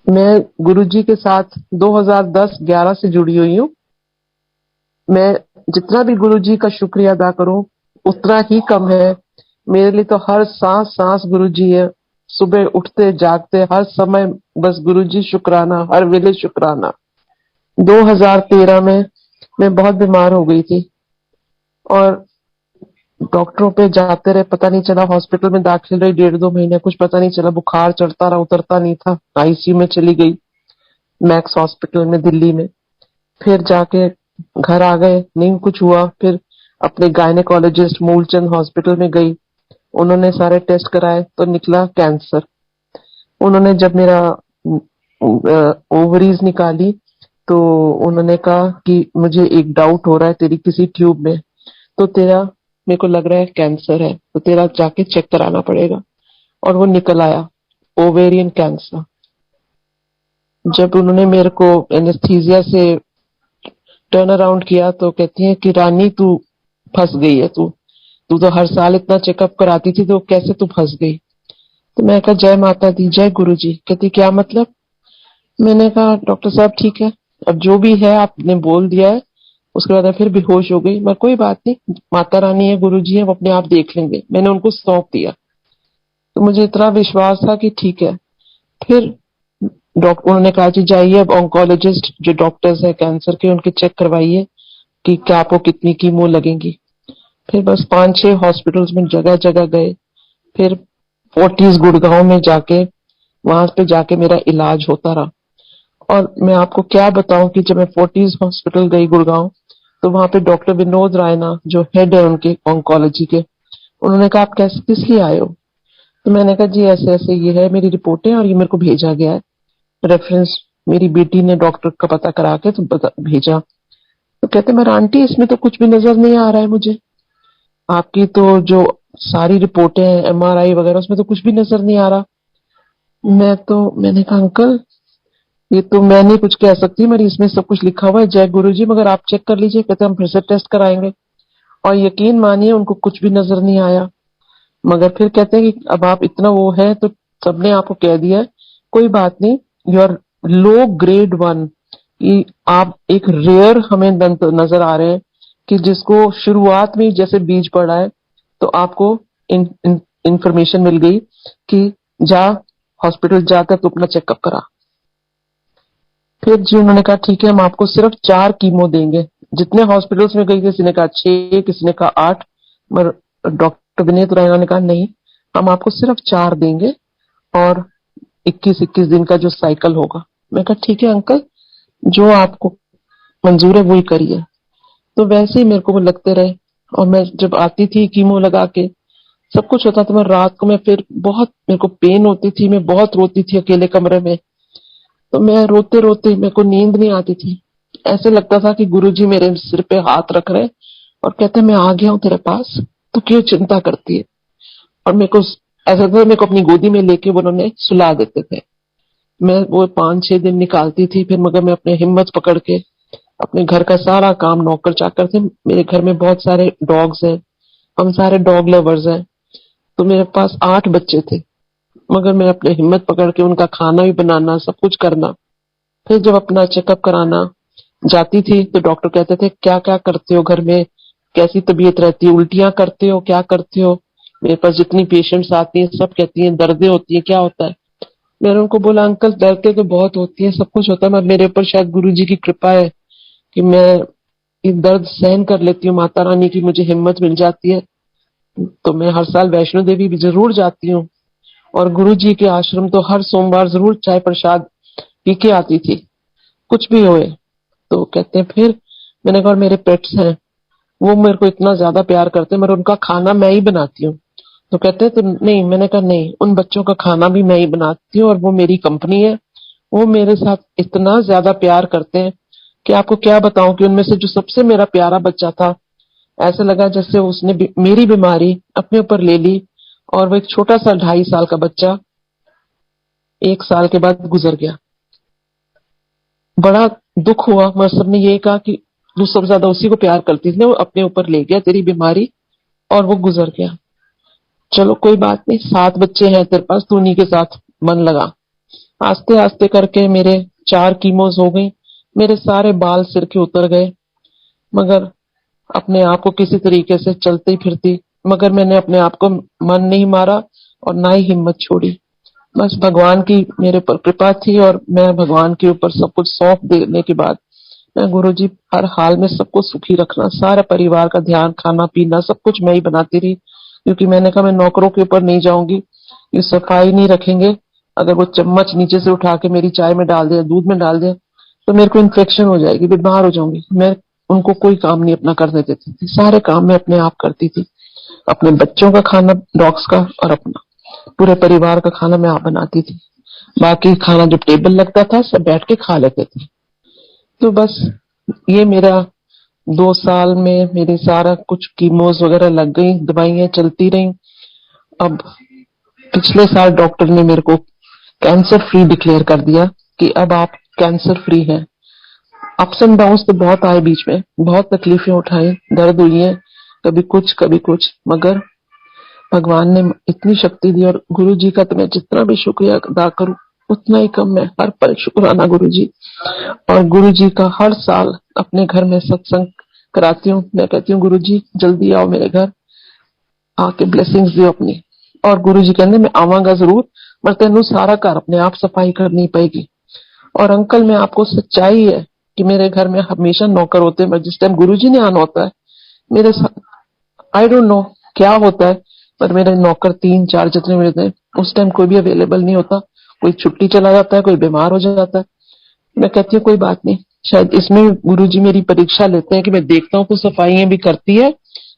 मैं गुरुजी के साथ 2010-11 से जुड़ी हुई हूँ। मैं जितना भी गुरुजी का शुक्रिया अदा करूं उतना ही कम है। मेरे लिए तो हर सांस सांस गुरुजी है। सुबह उठते जागते हर समय बस गुरुजी शुक्राना, हर वेले शुक्राना। 2013 में मैं बहुत बीमार हो गई थी और डॉक्टरों पे जाते रहे, पता नहीं चला। हॉस्पिटल में दाखिल रही 1.5-2 महीने, कुछ पता नहीं चला। बुखार चढ़ता रहा, उतरता नहीं था। आईसीयू में चली गई, मैक्स हॉस्पिटल में दिल्ली में। फिर जाके घर आ गए, नहीं कुछ हुआ। फिर अपने गायनेकोलॉजिस्ट मूलचंद हॉस्पिटल में गई। उन्होंने सारे टेस्ट कराए तो निकला कैंसर। उन्होंने जब मेरा ओवरीज निकाली तो उन्होंने कहा कि मुझे एक डाउट हो रहा है तेरी किसी ट्यूब में, तो तेरा, मेरे को लग रहा है कैंसर है, तो तेरा जाके चेक कराना पड़ेगा। और वो निकल आया, ओवेरियन कैंसर। जब उन्होंने मेरे को एनेस्थीसिया से टर्न अराउंड किया तो कहती है कि रानी तू फंस गई है, तू तू तो हर साल इतना चेकअप कराती थी, तो कैसे तू फंस गई। तो मैं कहा जय माता दी, जय गुरु जी। कहती क्या मतलब। मैंने कहा डॉक्टर साहब ठीक है, अब जो भी है आपने बोल दिया है। उसके बाद मैं फिर बेहोश हो गई। मैं कोई बात नहीं, माता रानी है, गुरु जी है, वो अपने आप देख लेंगे। मैंने उनको सौंप दिया। तो मुझे इतना विश्वास था कि ठीक है। फिर डॉक्टर, उन्होंने कहा जी जाइए अब ऑन्कोलॉजिस्ट जो डॉक्टर्स है कैंसर के, उनके चेक करवाइए कि क्या आपको कितनी कीमो लगेंगी। फिर बस 5-6 हॉस्पिटल्स में जगह जगह गए। फिर फोर्टिस गुड़गांव में जाके, वहां पे जाके मेरा इलाज होता रहा। और मैं आपको क्या बताऊं कि जब मैं फोर्टिस हॉस्पिटल गई गुड़गांव, तो वहां पे डॉक्टर विनोद रायना जो हेड है उनके ऑन्कोलॉजी के, उन्होंने कहा आप कैसे किस लिए आए हो। तो मैंने कहा जी ऐसे ऐसे ये है मेरी रिपोर्टें और ये मेरे को भेजा गया है रेफरेंस, मेरी बेटी ने डॉक्टर का पता करा के तो भेजा। तो कहते मेरा आंटी इसमें तो कुछ भी नजर नहीं आ रहा है मुझे, आपकी तो जो सारी रिपोर्टें हैं एमआरआई वगैरह उसमें तो कुछ भी नजर नहीं आ रहा। मैंने कहा अंकल ये तो मैं नहीं कुछ कह सकती, मेरी इसमें सब कुछ लिखा हुआ है जय गुरु जी, मगर आप चेक कर लीजिए। कहते हम फिर से टेस्ट कराएंगे। और यकीन मानिए उनको कुछ भी नजर नहीं आया। मगर फिर कहते हैं कि अब आप इतना वो है तो सबने आपको कह दिया है, कोई बात नहीं, यू आर लो ग्रेड 1, कि आप एक रेयर हमें नजर आ रहे हैं कि जिसको शुरुआत में ही जैसे बीज पड़ा है। तो आपको इंफॉर्मेशन मिल गई कि जा हॉस्पिटल जाकर तो अपना चेकअप करा। फिर जी उन्होंने कहा ठीक है हम आपको सिर्फ 4 कीमो देंगे। जितने हॉस्पिटल्स में गई, किसी ने कहा 6, किसी ने कहा 8, मगर डॉक्टर विनीत रैना ने कहा नहीं, हम आपको सिर्फ 4 देंगे और 21-21 दिन का जो साइकिल होगा। मैं कहा ठीक है अंकल, जो आपको मंजूर है वही करिए। तो वैसे ही मेरे को वो लगते रहे। और मैं जब आती थी कीमो लगा के, सब कुछ होता था, मैं रात को, मैं फिर बहुत मेरे को पेन होती थी, मैं बहुत रोती थी अकेले कमरे में। तो मैं रोते रोते, मेरे को नींद नहीं आती थी। ऐसे लगता था कि गुरुजी मेरे सिर पे हाथ रख रहे और कहते मैं आ गया हूँ तेरे पास, तू क्यों चिंता करती है। और मेरे को ऐसा लगता था मेरे को अपनी गोदी में लेके वो उन्होंने सुला देते थे। मैं वो 5-6 दिन निकालती थी फिर, मगर मैं अपने हिम्मत पकड़ के अपने घर का सारा काम, नौकर चाकर थे मेरे घर में, बहुत सारे डॉग्स हैं, हम सारे डॉग लवर्स हैं। तो मेरे पास 8 बच्चे थे, मगर मैं अपने हिम्मत पकड़ के उनका खाना भी बनाना, सब कुछ करना। फिर जब अपना चेकअप कराना जाती थी तो डॉक्टर कहते थे क्या क्या करते हो घर में, कैसी तबीयत रहती है, उल्टियां करते हो, क्या करते हो। मेरे पास जितनी पेशेंट्स आती हैं सब कहती हैं दर्दें होती है, क्या होता है। मैंने उनको बोला अंकल दर्दें तो बहुत होती है, सब कुछ होता है, मगर मेरे ऊपर शायद गुरुजी की कृपा है कि मैं ये दर्द सहन कर लेती हूँ, माता रानी की मुझे हिम्मत मिल जाती है। तो मैं हर साल वैष्णो देवी भी जरूर जाती हूँ और गुरु जी के आश्रम तो हर सोमवार जरूर चाय प्रसाद पी के आती थी, कुछ भी होए। तो कहते हैं फिर, मैंने कहा मेरे पेट्स हैं, वो मेरे को इतना ज्यादा प्यार करते हैं, मगर उनका खाना मैं ही बनाती हूँ। तो कहते हैं तो नहीं, मैंने कहा नहीं, उन बच्चों का खाना भी मैं ही बनाती हूँ और वो मेरी कंपनी है। वो मेरे साथ इतना ज्यादा प्यार करते हैं कि आपको क्या बताऊं कि उनमें से जो सबसे मेरा प्यारा बच्चा था, ऐसा लगा जैसे उसने मेरी बीमारी अपने ऊपर ले ली। और वो एक छोटा सा 2.5 साल का बच्चा 1 साल के बाद गुजर गया। बड़ा दुख हुआ, मगर सबने ये कहा कि तू सबसे ज्यादा उसी को प्यार करती थी ना, वो अपने ऊपर ले गया तेरी बीमारी और वो गुजर गया। चलो कोई बात नहीं, 7 बच्चे हैं तेरे पास, तू उन्हीं के साथ मन लगा। आस्ते आस्ते करके मेरे 4 कीमोज हो गई, मेरे सारे बाल सिर के उतर गए, मगर अपने आप को किसी तरीके से चलती फिरती, मगर मैंने अपने आप को मन नहीं मारा और ना ही हिम्मत छोड़ी। बस भगवान की मेरे पर कृपा थी और मैं भगवान के ऊपर सब कुछ सौंप देने के बाद मैं गुरुजी हर हाल में सबको सुखी रखना, सारे परिवार का ध्यान, खाना पीना सब कुछ मैं ही बनाती रही, क्योंकि मैंने कहा मैं नौकरों के ऊपर नहीं जाऊंगी, ये सफाई नहीं रखेंगे, अगर वो चम्मच नीचे से उठा के मेरी चाय में डाल दिया, दूध में डाल दिया, तो मेरे को इन्फेक्शन हो जाएगी, बीमार हो जाऊंगी। मैं उनको कोई काम नहीं अपना करने देती थी, सारे काम मैं अपने आप करती थी, अपने बच्चों का खाना, डॉग्स का और अपना पूरे परिवार का खाना मैं आप बनाती थी। बाकी खाना जो टेबल लगता था सब बैठ के खा लेते थे। तो बस ये मेरा 2 साल में मेरी सारा कुछ कीमोज वगैरह लग गई, दवाइयां चलती रही। अब पिछले साल डॉक्टर ने मेरे को कैंसर फ्री डिक्लेयर कर दिया कि अब आप कैंसर फ्री हैं। अप्स एंड डाउन्स तो बहुत आए बीच में, बहुत तकलीफें उठाई, दर्द हुई है, कभी कुछ, मगर भगवान ने इतनी शक्ति दी और गुरु जी का तो मैं जितना भी शुक्रिया अदा करूं उतना ही कम है। हर पल शुक्राना गुरु जी। और गुरु जी का हर साल अपने घर में सत्संग कराती हूँ। मैं कहती हूँ गुरु जी जल्दी आओ मेरे घर, आके ब्लेसिंग्स दियो अपनी। और गुरु जी कहते मैं आवांगा जरूर, पर तेनू सारा घर अपने आप सफाई करनी पड़ेगी। और अंकल मैं आपको सच्चाई है कि मेरे घर में हमेशा नौकर होते हैं, पर जिस टाइम गुरु जी ने आना होता है मेरे साथ आई डोंट नो क्या होता है, पर मेरे नौकर 3-4 जितने मिलते हैं उस टाइम कोई भी अवेलेबल नहीं होता, कोई छुट्टी चला जाता है, कोई बीमार हो जाता है। मैं कहती हूँ कोई बात नहीं, शायद इसमें गुरुजी मेरी परीक्षा लेते हैं कि मैं देखता हूँ तो सफाइयां भी करती है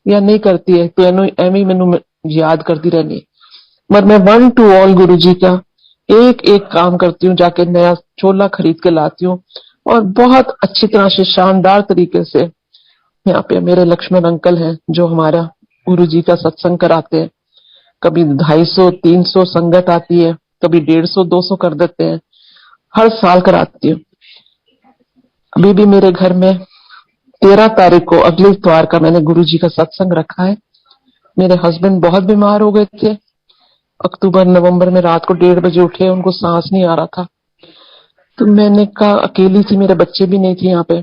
या नहीं करती है, तो एवं ही मैनू याद करती रहनी है। पर मैं वन टू ऑल गुरु जी का एक एक काम करती हूँ, जाके नया छोला खरीद के लाती हूँ और बहुत अच्छी तरह से शानदार तरीके से यहाँ पे मेरे लक्ष्मण अंकल हैं जो हमारा गुरु जी का सत्संग कराते हैं। कभी 250-300 संगत आती है, कभी 150-200 कर देते हैं, हर साल कराती हूँ। अभी भी मेरे घर में 13 तारीख को अगले इतवार का मैंने गुरु जी का सत्संग रखा है। मेरे हस्बैंड बहुत बीमार हो गए थे, अक्टूबर नवंबर में रात को 1:30 बजे उठे, उनको सांस नहीं आ रहा था। तो मैंने कहा अकेली थी, मेरे बच्चे भी नहीं थे यहाँ पे,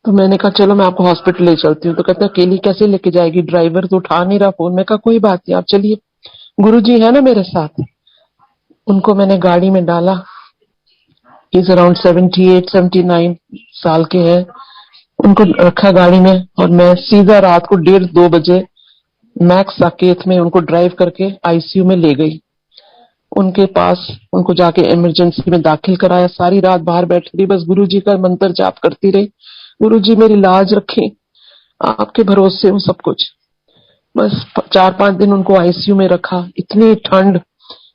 तो मैंने कहा चलो मैं आपको हॉस्पिटल ले चलती हूँ। तो कहते अकेली कैसे लेके जाएगी, ड्राइवर तो उठा नहीं रहा फोन। मैं कहा कोई बात नहीं आप चलिए, गुरुजी है ना मेरे साथ। उनको मैंने गाड़ी में डाला, इज अराउंड 78-79 साल के हैं, उनको रखा गाड़ी में और मैं सीधा रात को 1:30-2 बजे मैक्स साकेत में उनको ड्राइव करके आईसीयू में ले गई। उनके पास उनको जाके इमरजेंसी में दाखिल कराया, सारी रात बाहर बैठी रही, बस गुरुजी का मंत्र जाप करती रही, गुरुजी मेरी लाज रखें, आपके भरोसे हूँ सब कुछ। बस 4-5 दिन उनको आईसीयू में रखा, इतनी ठंड,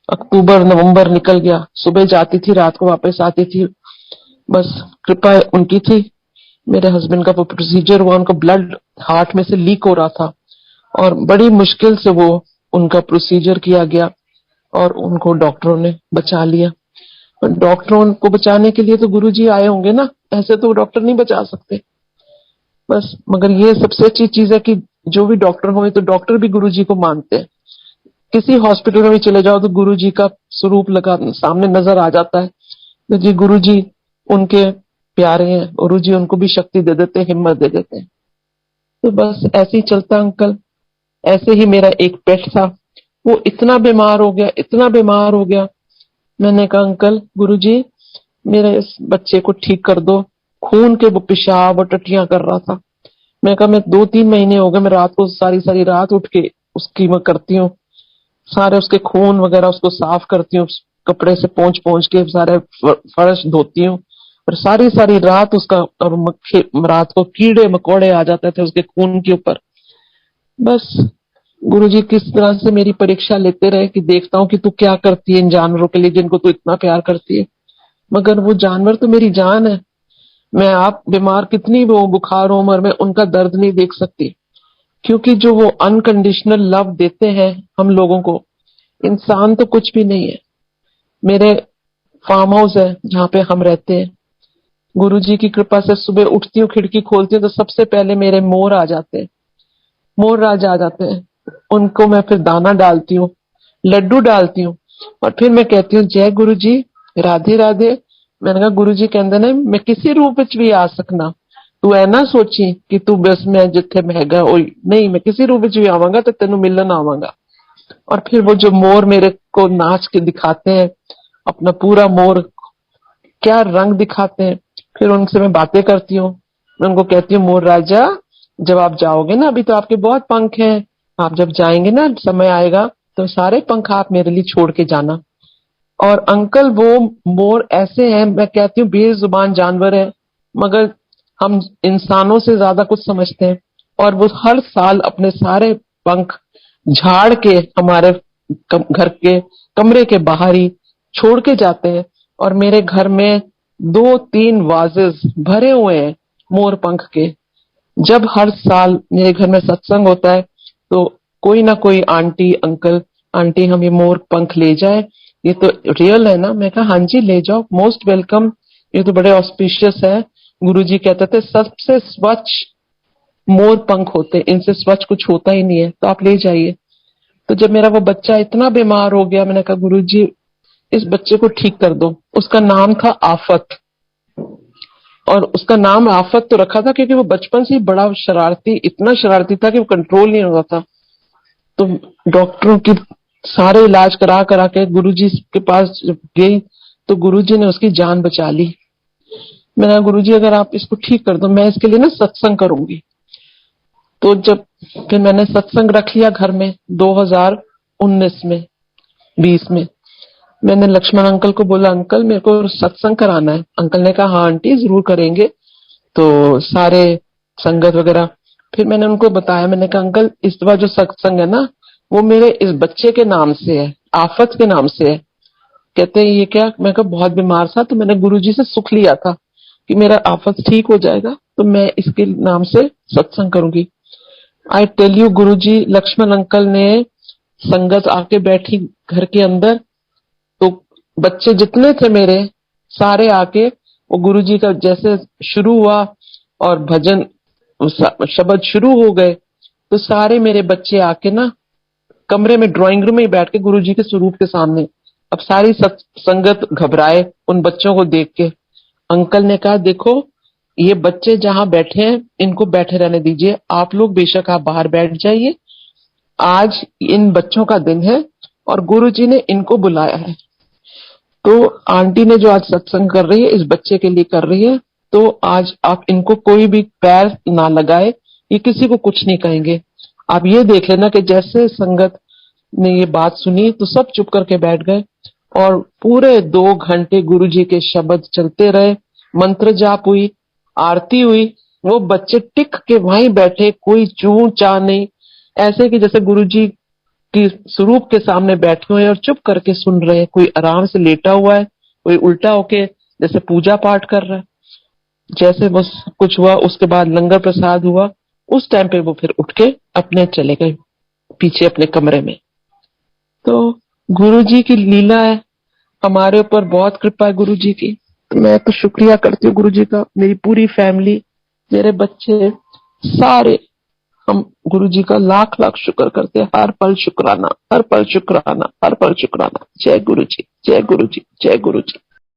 अक्टूबर नवंबर निकल गया, सुबह जाती थी रात को वापस आती थी, बस कृपा उनकी थी। मेरे हस्बैंड का वो प्रोसीजर हुआ, उनका ब्लड हार्ट में से लीक हो रहा था और बड़ी मुश्किल से वो उनका प्रोसीजर किया गया और उनको डॉक्टरों ने बचा लिया। पर डॉक्टरों को बचाने के लिए तो गुरुजी आए होंगे ना, ऐसे तो डॉक्टर नहीं बचा सकते। बस मगर ये सबसे अच्छी चीज है कि जो भी डॉक्टर हो तो डॉक्टर भी गुरुजी को मानते हैं। किसी हॉस्पिटल में भी चले जाओ तो गुरुजी का स्वरूप लगा सामने नजर आ जाता है, तो जी गुरुजी उनके प्यारे हैं, गुरुजी उनको भी शक्ति दे देते हैं, हिम्मत दे देते हैं। तो बस ऐसे ही चलता अंकल। ऐसे ही मेरा एक पेट था, वो इतना बीमार हो गया, इतना बीमार हो गया, मैंने कहा अंकल गुरुजी मेरे इस बच्चे को ठीक कर दो, खून के वो पेशाब और टट्टियां कर रहा था। मैं कहा मैं 2-3 महीने हो गए, मैं रात को सारी सारी रात उठ के उसकी मैं करती हूँ, सारे उसके खून वगैरह उसको साफ करती हूँ, कपड़े से पोंछ पोंछ के सारे फर्श धोती हूँ, और सारी सारी रात उसका, और मक्खी रात को कीड़े मकोड़े आ जाते थे उसके खून के ऊपर। बस गुरुजी किस तरह से मेरी परीक्षा लेते रहे कि देखता हूँ कि तू क्या करती है इन जानवरों के लिए जिनको तू इतना प्यार करती है। मगर वो जानवर तो मेरी जान है, मैं आप बीमार कितनी भी हो, बुखार हो, मगर मैं उनका दर्द नहीं देख सकती, क्योंकि जो वो अनकंडीशनल लव देते हैं हम लोगों को, इंसान तो कुछ भी नहीं है। मेरे फार्म हाउस है जहाँ पे हम रहते हैं, गुरुजी की कृपा से सुबह उठती हूँ, खिड़की खोलती हूँ तो सबसे पहले मेरे मोर आ जाते हैं, मोर राज आ जाते हैं। उनको मैं फिर दाना डालती हूँ, लड्डू डालती हूँ, और फिर मैं कहती हूँ जय गुरु जी, राधे राधे। मैंने कहा गुरु जी कहंदे ने मैं किसी रूप विच भी आ सकना, तू ऐ ना सोची कि तू बस मैं जिथे महगा होई, नहीं मैं किसी रूप विच भी आवांगा तो तेनू मिलन आवांगा। और फिर वो जो मोर मेरे को नाच के दिखाते हैं, अपना पूरा मोर क्या रंग दिखाते हैं, फिर उनसे मैं बातें करती हूँ। मैं उनको कहती हूँ मोर राजा, जब आप जाओगे ना, अभी तो आपके बहुत पंख हैं, आप जब जाएंगे ना, समय आएगा तो सारे पंख आप मेरे लिए छोड़ के जाना। और अंकल वो मोर ऐसे हैं, मैं कहती हूँ बेजुबान जानवर है, मगर हम इंसानों से ज्यादा कुछ समझते हैं। और वो हर साल अपने सारे पंख झाड़ के हमारे घर के कमरे के बाहर ही छोड़ के जाते हैं। और मेरे घर में 2-3 वाजेस भरे हुए हैं मोर पंख के। जब हर साल मेरे घर में सत्संग होता है तो कोई ना कोई आंटी अंकल, आंटी हम ये मोर पंख ले जाए, ये तो रियल है ना। मैं कहा हाँ जी ले जाओ, मोस्ट वेलकम, ये तो बड़े ऑस्पिशियस है। गुरुजी कहते थे सबसे स्वच्छ मोर पंख होते, इनसे स्वच्छ कुछ होता ही नहीं है, तो आप ले जाइए। तो जब मेरा वो बच्चा इतना बीमार हो गया, मैंने कहा गुरुजी इस बच्चे को ठीक कर दो। उसका नाम था आफत, और उसका नाम आफत तो रखा था क्योंकि वो बचपन से ही बड़ा शरारती, इतना शरारती था कि वो कंट्रोल नहीं होता था। तो डॉक्टरों की सारे इलाज करा करा के गुरुजी के पास जब गई तो गुरुजी ने उसकी जान बचा ली। मैंने कहा गुरुजी अगर आप इसको ठीक कर दो, मैं इसके लिए ना सत्संग करूंगी। तो जब फिर मैंने सत्संग रख लिया घर में 2019 में 20 में, मैंने लक्ष्मण अंकल को बोला अंकल मेरे को सत्संग कराना है। अंकल ने कहा हाँ आंटी जरूर करेंगे। तो सारे संगत वगैरह, फिर मैंने उनको बताया, मैंने कहा अंकल इस बार जो सत्संग है ना वो मेरे इस बच्चे के नाम से है, आफत के नाम से है। कहते हैं ये क्या? मैं कहा बहुत बीमार था तो मैंने गुरुजी से सुख लिया था कि मेरा आफत ठीक हो जाएगा, तो मैं इसके नाम से सत्संग करूंगी। I tell you Guruji, Lakshman uncle ने संगत आके बैठी घर के अंदर, तो बच्चे जितने थे मेरे सारे आके वो गुरुजी का जैसे शुरू हुआ और भजन शब्द शुरू हो गए, तो सारे मेरे बच्चे आके ना कमरे में ड्राइंग रूम में ही बैठ के गुरुजी के स्वरूप के सामने। अब सारी संगत घबराए उन बच्चों को देख के। अंकल ने कहा देखो ये बच्चे जहां बैठे हैं इनको बैठे रहने दीजिए, आप लोग बेशक आप बाहर बैठ जाइए, आज इन बच्चों का दिन है और गुरुजी ने इनको बुलाया है। तो आंटी ने जो आज सत्संग कर रही है इस बच्चे के लिए कर रही है, तो आज आप इनको कोई भी पैर ना लगाए, ये किसी को कुछ नहीं कहेंगे। आप ये देख लेना कि जैसे संगत ने ये बात सुनी तो सब चुप करके बैठ गए और पूरे 2 घंटे गुरुजी के शब्द चलते रहे, मंत्र जाप हुई, आरती हुई। वो बच्चे टिक के वहीं बैठे, कोई चू चा नहीं, ऐसे कि जैसे गुरुजी की स्वरूप के सामने बैठे हुए और चुप करके सुन रहे हैं। कोई आराम से लेटा हुआ है, कोई उल्टा होके जैसे पूजा पाठ कर रहा है। जैसे बस कुछ हुआ उसके बाद लंगर प्रसाद हुआ, उस टाइम पे वो फिर उठ के अपने चले गए पीछे अपने कमरे में। तो गुरुजी की लीला है, हमारे ऊपर बहुत कृपा है गुरुजी की। तो मैं तो शुक्रिया करती हूँ गुरुजी का, मेरी पूरी फैमिली, मेरे बच्चे सारे, हम गुरुजी का लाख लाख शुक्र करते हैं। हर पल शुक्राना, हर पल शुक्राना, हर पल शुक्राना। जय गुरुजी, जय गुरुजी, जय गुरुजी।